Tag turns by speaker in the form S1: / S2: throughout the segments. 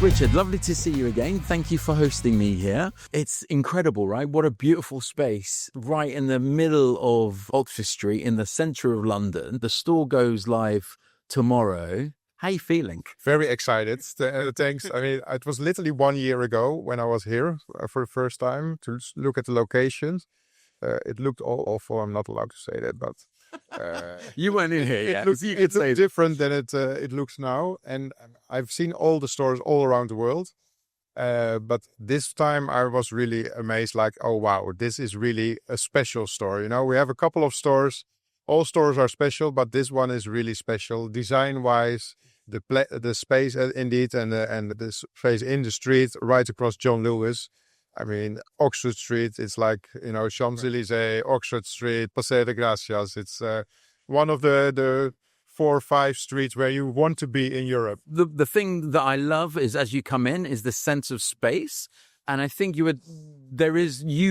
S1: Richard, lovely to see you again. Thank you for hosting me here. It's incredible, right? What a beautiful space right in the middle of Oxford Street in the centre of London. The store goes live tomorrow. How are you feeling?
S2: Very excited. Thanks. I mean, it was literally 1 year ago when I was here for the first time to look at the locations. It looked all awful. I'm not allowed to say that, but
S1: you weren't in here yet.
S2: It looked different than it looks now. And I've seen all the stores all around the world. But this time I was really amazed, like, oh, wow, this is really a special store. You know, we have a couple of stores. All stores are special, but this one is really special design-wise. The space, indeed, and the space in the street right across John Lewis. I mean, Oxford Street, it's like, you know, Champs-Élysées, Oxford Street, Paseo de Gracias. It's one of the 4 or 5 streets where you want to be in Europe.
S1: The thing that I love is as you come in is the sense of space. And I think you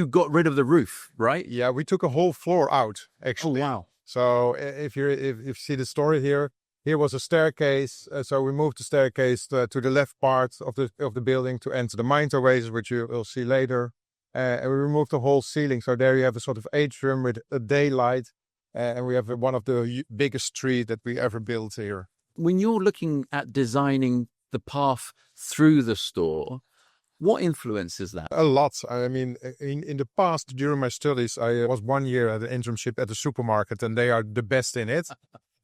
S1: got rid of the roof, right?
S2: Yeah, we took a whole floor out, actually.
S1: Oh, wow.
S2: So if you see the story here was a staircase. So we moved the staircase to the left part of the building to enter the Mind Oasis, which you will see later. And we removed the whole ceiling. So there you have a sort of atrium with a daylight. And we have one of the biggest trees that we ever built here.
S1: When you're looking at designing the path through the store, what influences that?
S2: A lot. I mean, in the past, during my studies, I was 1 year at an internship at a supermarket, and they are the best in it.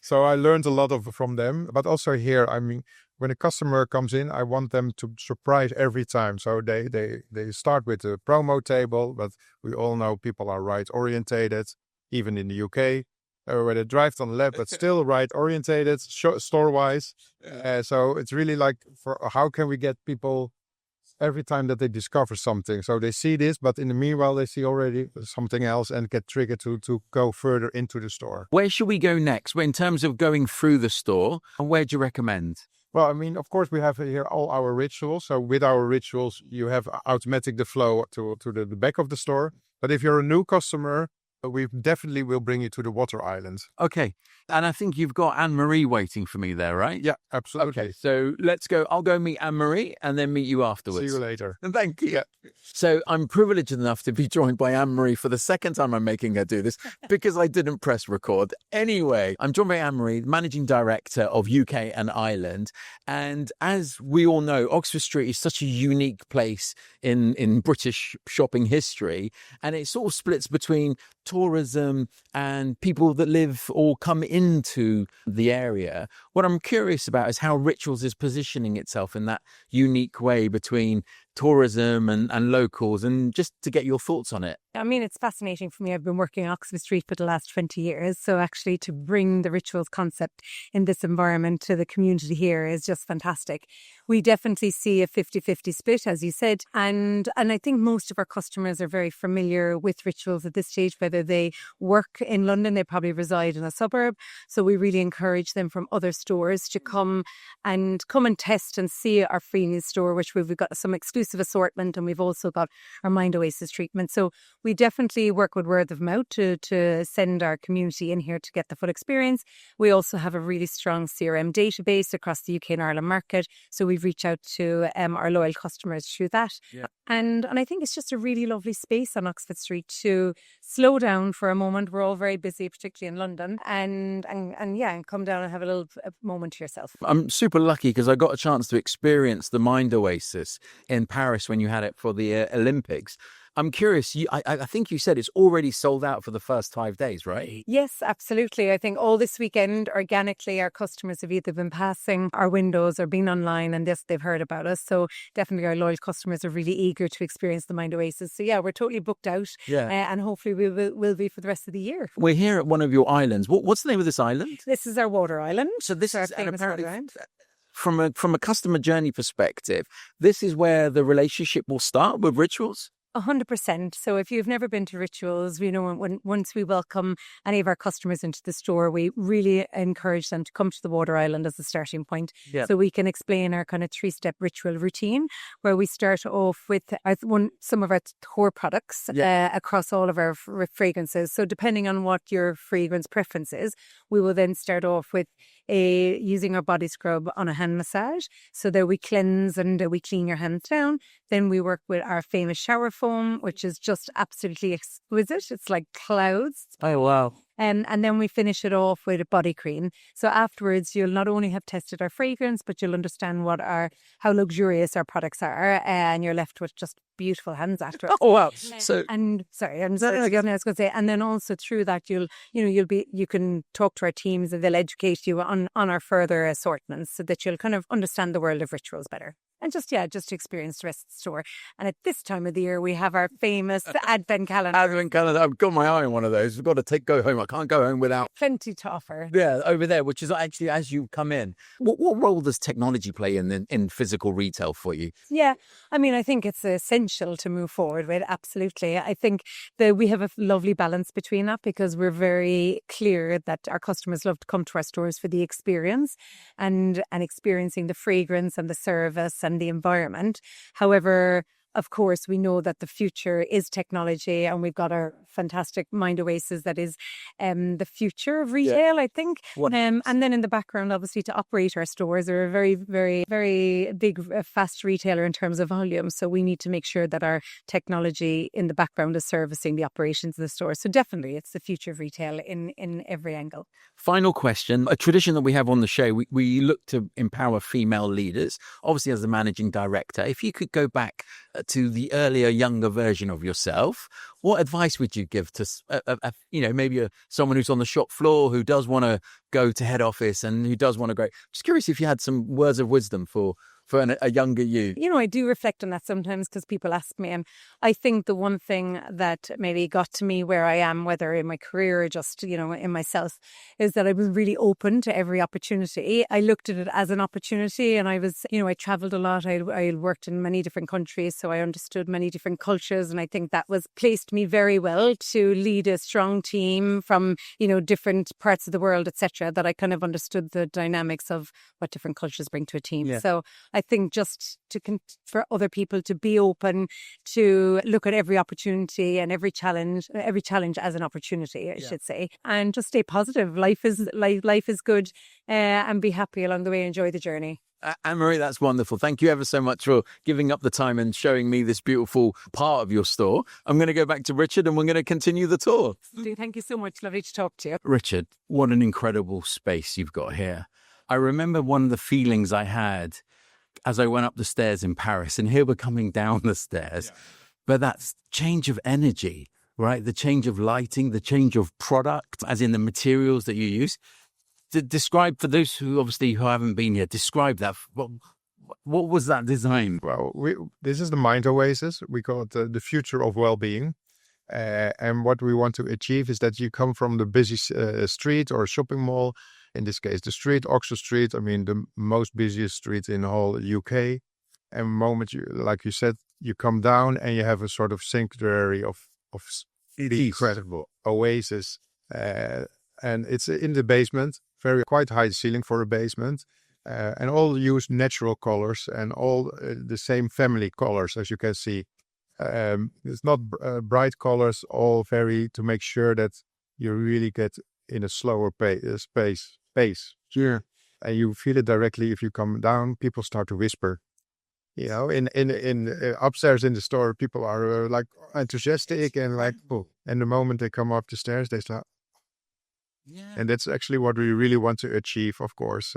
S2: So I learned a lot from them. But also here, I mean, when a customer comes in, I want them to surprise every time. So they start with a promo table, but we all know people are right orientated, even in the UK. Where they drive on the left, but still right orientated, store-wise. So it's really like, how can we get people every time that they discover something? So they see this, but in the meanwhile, they see already something else and get triggered to go further into the store.
S1: Where should we go next? In terms of going through the store, and where do you recommend?
S2: Well, I mean, of course, we have here all our rituals. So with our rituals, you have automatic the flow to the back of the store. But if you're a new customer, we definitely will bring you to the water island.
S1: Okay. And I think you've got AnneMarie waiting for me there, right?
S2: Yeah, absolutely.
S1: Okay, so let's go. I'll go meet AnneMarie and then meet you afterwards.
S2: See you later.
S1: Thank you.
S2: Yeah.
S1: So I'm privileged enough to be joined by AnneMarie for the second time I'm making her do this because I didn't press record. Anyway, I'm joined by AnneMarie, Managing Director of UK and Ireland. And as we all know, Oxford Street is such a unique place in British shopping history. And it sort of splits between tourism and people that live or come into the area. What I'm curious about is how Rituals is positioning itself in that unique way between tourism and locals, and just to get your thoughts on it.
S3: I mean, it's fascinating for me. I've been working on Oxford Street for the last 20 years. So actually to bring the Rituals concept in this environment to the community here is just fantastic. We definitely see a 50-50 split, as you said. And I think most of our customers are very familiar with Rituals at this stage, whether they work in London, they probably reside in a suburb. So we really encourage them from other stores to come and test and see our free news store, which we've got some exclusive assortment, and we've also got our Mind Oasis treatment. So we definitely work with word of mouth to send our community in here to get the full experience. We also have a really strong CRM database across the UK and Ireland market. So we reach out to our loyal customers through that.
S1: Yeah.
S3: And I think it's just a really lovely space on Oxford Street to slow down for a moment. We're all very busy, particularly in London, and come down and have a moment to yourself.
S1: I'm super lucky because I got a chance to experience the Mind Oasis in Paris when you had it for the Olympics. I'm curious, I think you said it's already sold out for the first 5 days, right?
S3: Yes, absolutely. I think all this weekend, organically, our customers have either been passing our windows or been online and they've heard about us. So definitely our loyal customers are really eager to experience the Mind Oasis. So yeah, we're totally booked out, and hopefully we will be for the rest of the year.
S1: We're here at one of your islands. What's the name of this island?
S3: This is our water island.
S1: So this
S3: our
S1: is
S3: famous water island.
S1: From a customer journey perspective, this is where the relationship will start with Rituals?
S3: 100%. So if you've never been to Rituals, we know once we welcome any of our customers into the store, we really encourage them to come to the Water Island as a starting point.
S1: Yep.
S3: So we can explain our kind of 3-step ritual routine, where we start off with some of our core products across all of our fragrances. So depending on what your fragrance preference is, we will then start off with using our body scrub on a hand massage. So that we cleanse and we clean your hands down. Then we work with our famous shower foam, which is just absolutely exquisite. It's like clouds.
S1: Oh, wow.
S3: And then we finish it off with a body cream. So afterwards, you'll not only have tested our fragrance, but you'll understand how luxurious our products are, and you're left with just beautiful hands after.
S1: Oh, wow. So,
S3: And sorry, I was going to say, and then also through that, you can talk to our teams and they'll educate you on our further assortments, so that you'll kind of understand the world of rituals better. And just to experience the rest of the store. And at this time of the year, we have our famous Advent calendar.
S1: Advent calendar. I've got my eye on one of those. We've got to go home. I can't go home without.
S3: Plenty to offer.
S1: Yeah, over there, which is actually as you come in. What role does technology play in physical retail for you?
S3: Yeah, I mean, I think it's essential to move forward with. Absolutely. I think that we have a lovely balance between that, because we're very clear that our customers love to come to our stores for the experience and experiencing the fragrance and the service and the environment. However, of course, we know that the future is technology, and we've got our fantastic Mind Oasis that is the future of retail, I think. And then in the background, obviously, to operate our stores, we're a very, very, very big, fast retailer in terms of volume. So we need to make sure that our technology in the background is servicing the operations of the store. So definitely, it's the future of retail in every angle.
S1: Final question. A tradition that we have on the show, we look to empower female leaders. Obviously, as the managing director, if you could go back to the earlier, younger version of yourself, what advice would you give to, maybe someone who's on the shop floor who does want to go to head office and who does want to go? Just curious if you had some words of wisdom for a younger you.
S3: I do reflect on that sometimes, because people ask me, and I think the one thing that maybe got to me where I am, whether in my career or just, in myself, is that I was really open to every opportunity. I looked at it as an opportunity, and I was, I traveled a lot. I worked in many different countries, so I understood many different cultures, and I think that placed me very well to lead a strong team from, different parts of the world, etc., that I kind of understood the dynamics of what different cultures bring to a team.
S1: Yeah.
S3: So I think just for other people to be open to look at every opportunity and every challenge as an opportunity, I should say, and just stay positive. Life is good, and be happy along the way. Enjoy the journey.
S1: AnneMarie, that's wonderful. Thank you ever so much for giving up the time and showing me this beautiful part of your store. I'm going to go back to Richard and we're going to continue the tour.
S3: Thank you so much. Lovely to talk to you.
S1: Richard, what an incredible space you've got here. I remember one of the feelings I had as I went up the stairs in Paris, and here we're coming down the stairs. Yeah. But that's change of energy, right? The change of lighting, the change of product, as in the materials that you use. Describe, for those who haven't been here, describe that. What was that design?
S2: Well, this is the Mind Oasis. We call it the future of well-being. And what we want to achieve is that you come from the busy street or shopping mall, in this case, the street, Oxford Street, the most busiest street in the whole UK. And the moment like you said, you come down and you have a sort of sanctuary of incredible oasis. And it's in the basement, quite high ceiling for a basement. And all use natural colors and all the same family colors, as you can see. It's not bright colors, all to make sure that you really get in a slower space.
S1: Yeah.
S2: And you feel it directly if you come down. People start to whisper. In upstairs in the store, people are like enthusiastic and like, oh. And the moment they come up the stairs, they start. Yeah. And that's actually what we really want to achieve, of course,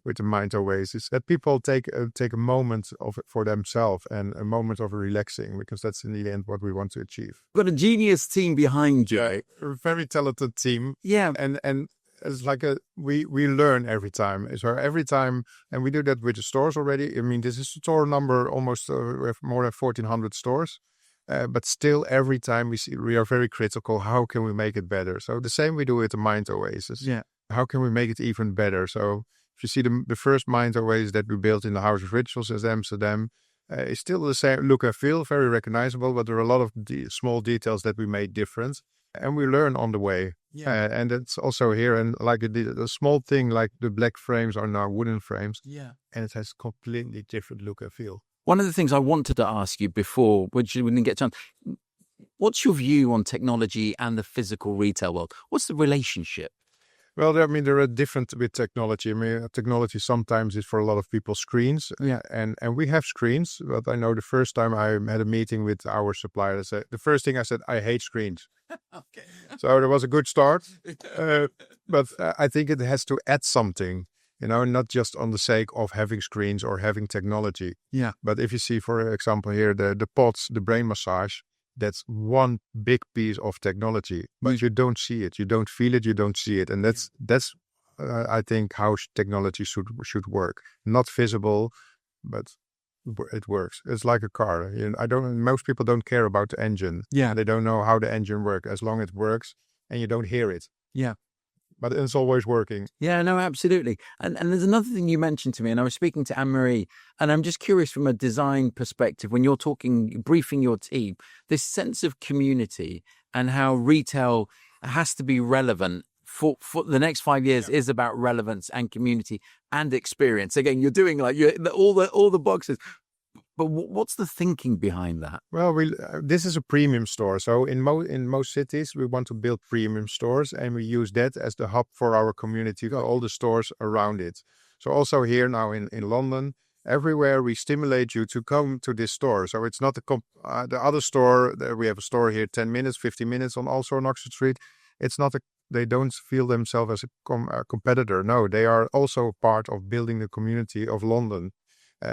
S2: with the Mind Oasis, that people take a moment for themselves and a moment of relaxing, because that's in the end what we want to achieve.
S1: We've got a genius team behind you.
S2: Yeah, a very talented team.
S1: Yeah.
S2: And it's like we learn every time. So every time, and we do that with the stores already. This is store number almost, we have more than 1,400 stores. But still, every time we are very critical. How can we make it better? So the same we do with the Mind Oasis.
S1: Yeah.
S2: How can we make it even better? So if you see the first Mind Oasis that we built in the House of Rituals in Amsterdam, it's still the same look and feel, very recognizable, but there are a lot of small details that we made different. And we learn on the way. Yeah. And it's also here, and like a small thing like the black frames are now wooden frames. Yeah. And it has completely different look and feel.
S1: One of the things I wanted to ask you before, which we didn't get to, what's your view on technology and the physical retail world? What's the relationship?
S2: Well, there are different with technology. Technology sometimes is for a lot of people screens.
S1: Yeah.
S2: And we have screens, but I know the first time I had a meeting with our supplier, the first thing I said, I hate screens.
S1: Okay.
S2: So there was a good start. But I think it has to add something, not just on the sake of having screens or having technology.
S1: Yeah.
S2: But if you see, for example, here, the pods, the brain massage, that's one big piece of technology, but you don't see it, you don't feel it, you don't see it. And that's I think how technology should work. Not visible, but it works. It's like a car. Most people don't care about the engine.
S1: Yeah.
S2: They don't know how the engine works, as long as it works and you don't hear it.
S1: Yeah.
S2: But it's always working.
S1: Yeah, no, absolutely. And there's another thing you mentioned to me, and I was speaking to AnneMarie, and I'm just curious from a design perspective, when you're briefing your team, this sense of community and how retail has to be relevant for the next 5 years is about relevance and community and experience. Again, you're doing all the boxes. But what's the thinking behind that?
S2: Well, this is a premium store. So in most cities, we want to build premium stores, and we use that as the hub for our community, for all the stores around it. So also here now in London, everywhere we stimulate you to come to this store. So it's not the other store. We have a store here 10 minutes, 15 minutes also on Oxford Street. It's not they don't feel themselves as a competitor. No, they are also part of building the community of London.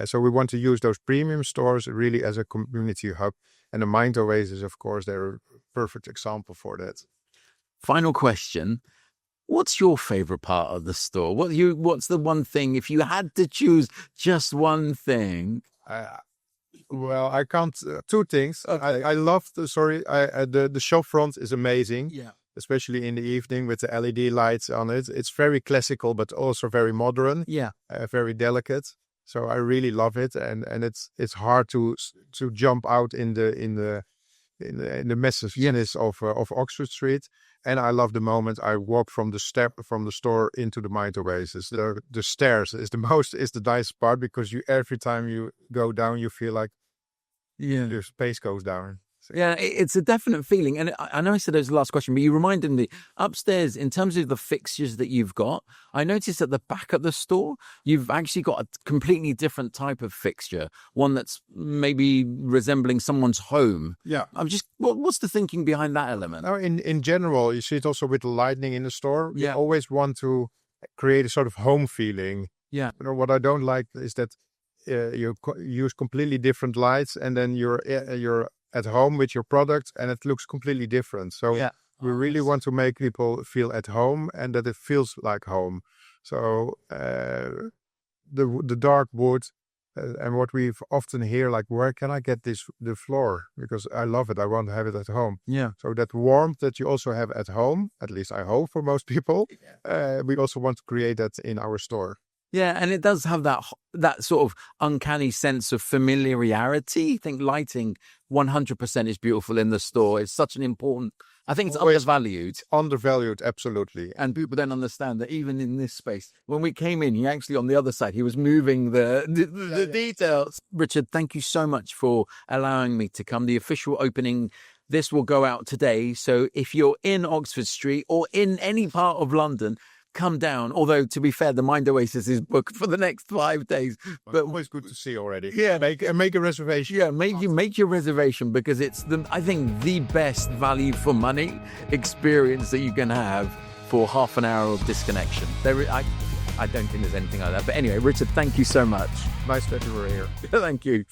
S2: So we want to use those premium stores really as a community hub. And the Mind Oasis, of course, they're a perfect example for that.
S1: Final question. What's your favorite part of the store? What's the one thing, if you had to choose just one thing?
S2: Well, I can't. Two things. Okay. I love the shop front is amazing.
S1: Yeah.
S2: Especially in the evening with the LED lights on it. It's very classical, but also very modern.
S1: Yeah.
S2: Very delicate. So I really love it, and it's hard to jump out in the messiness of Oxford Street. And I love the moment I walk from the store into the Mind Oasis. The stairs is the nicest part, because every time you go down, you feel like your space goes down.
S1: Yeah, it's a definite feeling. And I know I said it was the last question, but you reminded me, upstairs, in terms of the fixtures that you've got, I noticed at the back of the store, you've actually got a completely different type of fixture, one that's maybe resembling someone's home.
S2: Yeah.
S1: What's the thinking behind that element?
S2: Now, in general, you see it also with the lighting in the store.
S1: Yeah.
S2: You always want to create a sort of home feeling.
S1: Yeah.
S2: What I don't like is that you use completely different lights, and then you're at home with your product, and it looks completely different. So we really want to make people feel at home, and that it feels like home. So the dark wood, and what we often hear, like, where can I get the floor? Because I love it. I want to have it at home.
S1: Yeah.
S2: So that warmth that you also have at home, at least I hope for most people, we also want to create that in our store.
S1: Yeah, and it does have that sort of uncanny sense of familiarity. I think lighting 100% is beautiful in the store. It's such an important, I think it's undervalued.
S2: Undervalued, absolutely.
S1: And people don't understand that even in this space, when we came in, he actually, on the other side, he was moving the details. Richard, thank you so much for allowing me to come. The official opening, this will go out today. So if you're in Oxford Street or in any part of London, come down. Although, to be fair, the Mind Oasis is booked for the next 5 days.
S2: But always good to see already.
S1: Yeah,
S2: make a reservation.
S1: Yeah, make your reservation, because it's I think the best value for money experience that you can have for half an hour of disconnection. I don't think there's anything like that. But anyway, Richard, thank you so much.
S2: Nice that you were here.
S1: Thank you.